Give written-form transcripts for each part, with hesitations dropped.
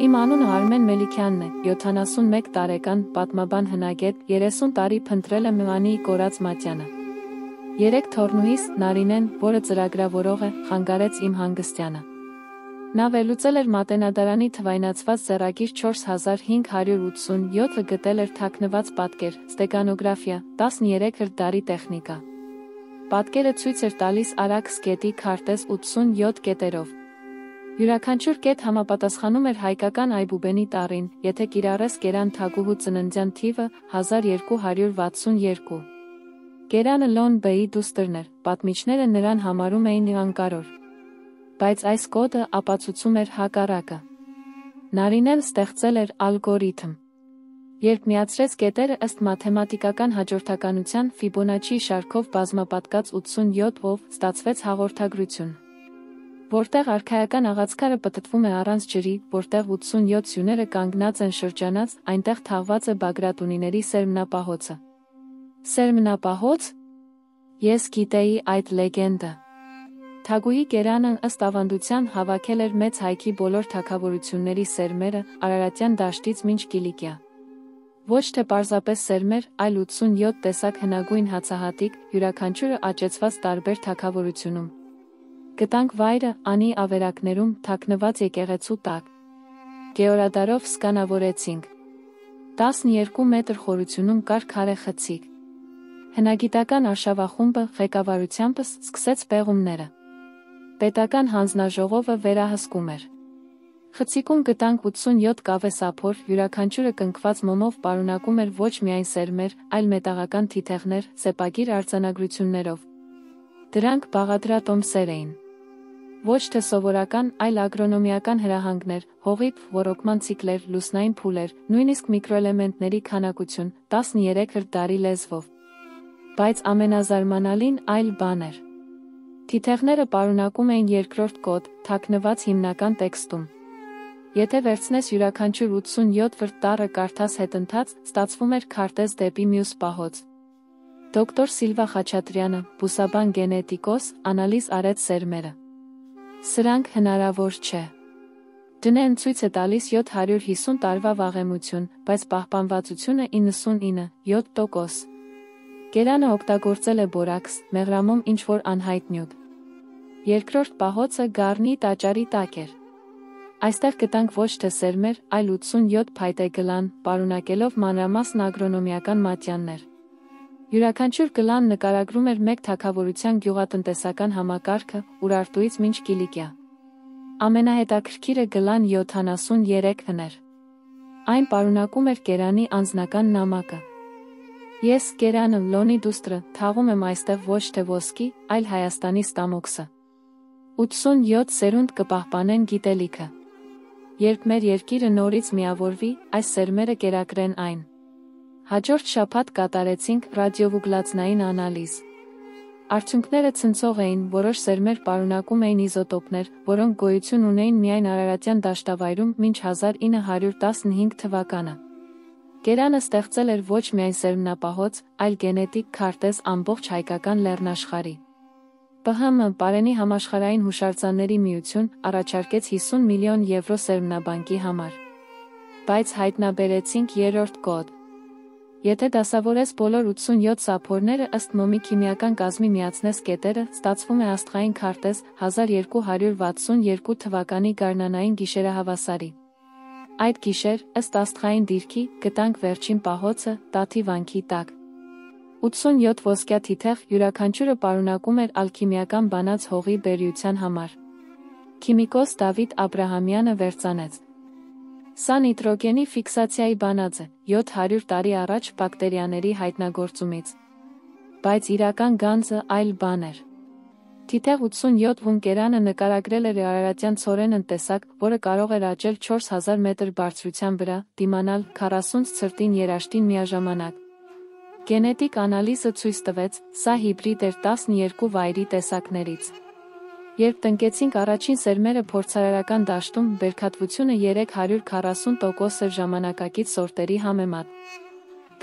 Իմ անունը Արմեն Մելիքյանն է, 71 տարեկան, պատմաբան հնագետ, 30 տարի փնտրել եմ Մրանիի կորած մատյանը։ 3 թոռնուհիս, Նարինեն, որը ծրագրավորող է, խանգարեց իմ հանգստյանը։ Նա վերլուծել էր Մատենադարանի թվայնացված ձեռագիր 4587-ը գտել էր թաքնված պատկեր, ստեգանոգրաֆիա, 13-րդ դարի տեխնիկա։ Պատկերը ցույց էր տալիս արագ սկետի քարտեզ 87 կետերով։ Յուրաքանչյուր կետ համապատասխանում էր հայկական այբուբենի տառին, եթե կիրառես Գերան Թագուհու ծննդյան թիվը 1262։ Գերանը Լոն Բեի դուստրն էր, պատմիչները նրան համարում էին անկարոր։ Բայց այս կոդը ապացուցում էր հակառակը։ Նարինեն ստեղծել էր ալգորիթմ։ Երբ միացրեց կետերը ըստ մաթեմատիկական հաջորդականության Ֆիբոնաչիի շարքով բազմապատկած 87-ով, ստացվեց հաղորդագրություն, որտեղ արքայական աղացքարը պտտվում է առանց ջրի, որտեղ 87 սյուները կանգնած են շրջանած, այնտեղ թաղված է Բագրատունիների սերմնապահոցը։ Սերմնապահոց։ Ես գիտեի այդ լեգենդը։ Թագուհի Գերանն ըստ ավանդության հավաքել էր մեծ հայքի բոլոր թագավորությունների սերմերը, Արարատյան դաշտից մինչ Կիլիկիա։ Ոչ թե պարզապես սերմեր, այլ 87 տեսակ հնագույն հացահատիկ, յուրաքանչյուրը աճեցված տարբեր թագավորությունում։ Գտանք վայրը, Անի ավերակներում, թաքնված եկեղեցու տակ։ Գեորադարով սկանավորեցինք։ 12 մետր խորությունում կար քարե խցիկ։ Հնագիտական արշավախումբը ղեկավարությամբ սկսեց պեղումները։ Պետական հանձնաժողովը վերահսկում էր։ Խցիկում գտանք 87 կավե սափոր, յուրաքանչյուրը կնքված մոմով պարունակում էր ոչ միայն սերմեր, այլ մետաղական թիթեղներ, սեպագիր արձանագրություններով։ Դրանք բաղադրատոմսեր էին։ Ոչ թե սովորական, այլ ագրոնոմիական հրահանգներ, հողի ոռոգման ցիկլեր, լուսնային փուլեր, նույնիսկ միկրոէլեմենտների քանակություն, 13-րդ դարի լեզվով։ Բայց ամենազարմանալին այլ բան էր։ Թիթեղները պարունակում էին երկրորդ կոդ, թաքնված հիմնական տեքստում։ Եթե վերցնես յուրաքանչյուր 87 վրտ տառը կարդաս հետընթաց, ստացվում էր քարտեզ դեպի մյուս պահոց։ Դոկտոր Սիլվա Խաչատրյանը, բուսաբան գենետիկոս, անալիզ արեց սերմերը։ Սրանք հնարավոր չէ։ Դնեն ցույց է տալիս 750 տարվա վաղեմություն, բայց պահպանվածությունը 99.7%։ Գերանը օգտագործել է բորաքս, մեղրամոմ ինչ-որ անհայտ նյութ։ Երկրորդ պահոցը Գառնի տաճարի տակ էր։ Այստեղ գտանք ոչ թե սերմեր, այլ 87 փայտե գլան, պարունակելով մանրամասն ագրոնոմիական մատյաններ։ Յուրաքանչյուր գլան նկարագրում էր մեկ թագավորության գյուղատնտեսական համակարգը, Ուրարտուից մինչ Կիլիկիա։ Ամենահետաքրքիրը գլան 73-ն էր։ Այն պարունակում էր Գերանի անձնական նամակը։ Ես, Գերանը, Լոնի դուստրը, թաղում եմ այստեղ ոչ թե ոսկի, այլ Հայաստանի ստամոքսը։ 87 սերունդ կպահպանեն գիտելիքը։ Երբ մեր երկիրը նորից միավորվի, այս սերմերը կերակրեն այն։ Հաջորդ շաբաթ կատարեցինք ռադիովուգլածնային անալիզ։ Արդյունքները ցնցող էին, որոշ սերմեր պարունակում էին իզոտոպներ, որոնք գոյություն ունեին միայն Արարատյան դաշտավայրում մինչ 1915 թվականը։ Գերանը ստեղծել էր ոչ միայն սերմնապահոց, այլ գենետիկ քարտեզ ամբողջ հայկական լեռնաշխարհի։ ՊՀՄ Պարենի համաշխարհային հուշարձանների միություն առաջարկեց 50 միլիոն եվրո սերմնաբանկի համար։ Բայց հայտնաբերեցինք երրորդ կոդ։ Եթե դասավորես բոլոր 87 սափորները ըստ մոմի քիմիական կազմի միացնես կետերը, ստացվում է աստղային քարտեզ 1262 թվականի գարնանային գիշերահավասարի։ Այդ գիշեր, ըստ աստղային դիրքի, գտանք վերջին պահոցը, Տաթի վանքի տակ։ 87 ոսկյա թիթեղ, յուրաքանչյուրը պարունակում էր ալքիմիական բանած հողի բերիության համար։ Քիմիկոս Դավիթ Աբրահամյանը վերծանեց։ Սա նիտրոգենի ֆիքսացիայի բանած է, 700 տարի առաջ բակտերիաների հայտնագործումից։ Բայց իրական գանձը այլ բան էր։ Թիթեղ 87-ում Գերանը նկարագրել էր Արարատյան ցորենն տեսակ, որը կարող էր աճել 4000 մետր բարձրության վրա, դիմանալ 40 ցրտին երաշտին միաժամանակ։ Գենետիկ անալիզը ցույց տվեց, սա հիբրիդ էր 12 վայրի տեսակներից։ Երբ տնկեցինք առաջին սերմերը փորձարարական դաշտում, բերքատվությունը 340% էր ժամանակակից սորտերի համեմատ։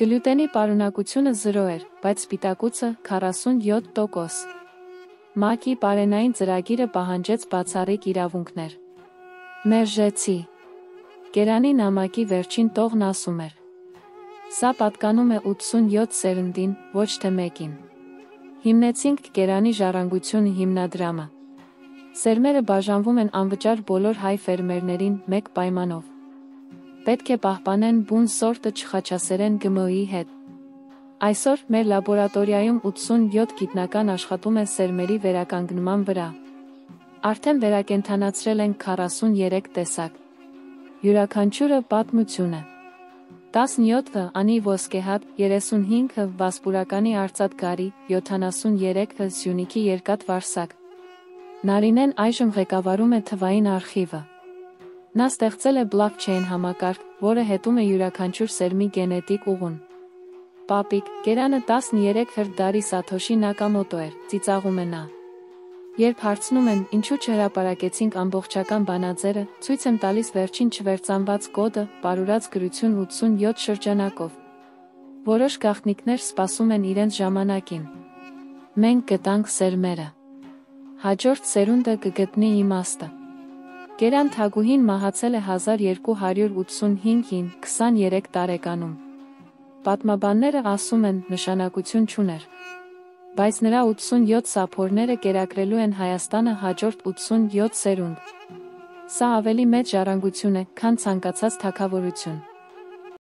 Գլյուտենի պարունակությունը 0 էր, բայց սպիտակուցը 47%։ ՄԱԿ-ի պարենային ծրագիրը պահանջեց բացառիկ իրավունքներ։ Մերժեցի։ Գերանի նամակի վերջին տողն ասում էր. «Սա պատկանում է 87 սերնդին, ոչ թե մեկին»։ Հիմնեցինք Գերանի ժառանգությունը հիմնադրամը։ Սերմերը բաժանվում են անվճար բոլոր հայ ֆերմերներին մեկ պայմանով. պետք է պահպանեն բուն սորտը չխաչասերեն ԳՄՕ-ի հետ։ Այսօր մեր լաբորատորիայում 87 գիտնական աշխատում է սերմերի վերականգնման վրա։ Արդեն վերակենդանացրել ենք 43 տեսակ։ Յուրաքանչյուրը պատմություն է։ 17-ը անի ոսկեհատ, 35-ը վասպուրականի արծաթ գարի, 73-ը Սյունիքի երկաթ վարսակ։ Նարինեն այժմ ղեկավարում է թվային արխիվը։ Նա ստեղծել է բլոքչեյն համակարգ, որը հետում է յուրաքանչյուր սերմի գենետիկ ուղուն։ Պապիկ, Գերանը 13 հրդարի Սաթոշի Նակամոտո էր, ծիծաղում է նա։ Երբ հարցնում են, ինչու չհրապարակեցինք ամբողջական բանաձևը, ցույց եմ տալիս վերջին չվերծանված կոդը, պարուրած գրություն 87 շրջանակով։ Որոշ գաղտնիքներ սպասում են իրենց ժամանակին։ Մենք գտանք սերմերը։ Հաջորդ սերունդը կգտնի իմաստը։ Գերան Թագուհին մահացել է 1285-ին, 23 տարեկանում։ Պատմաբանները ասում են, նշանակություն չուներ։ Բայց նրա 87 սափորները կերակրելու են Հայաստանը հաջորդ 87 սերունդ։ Սա ավելի մեծ ժառանգություն է, քան ցանկացած թագավորություն։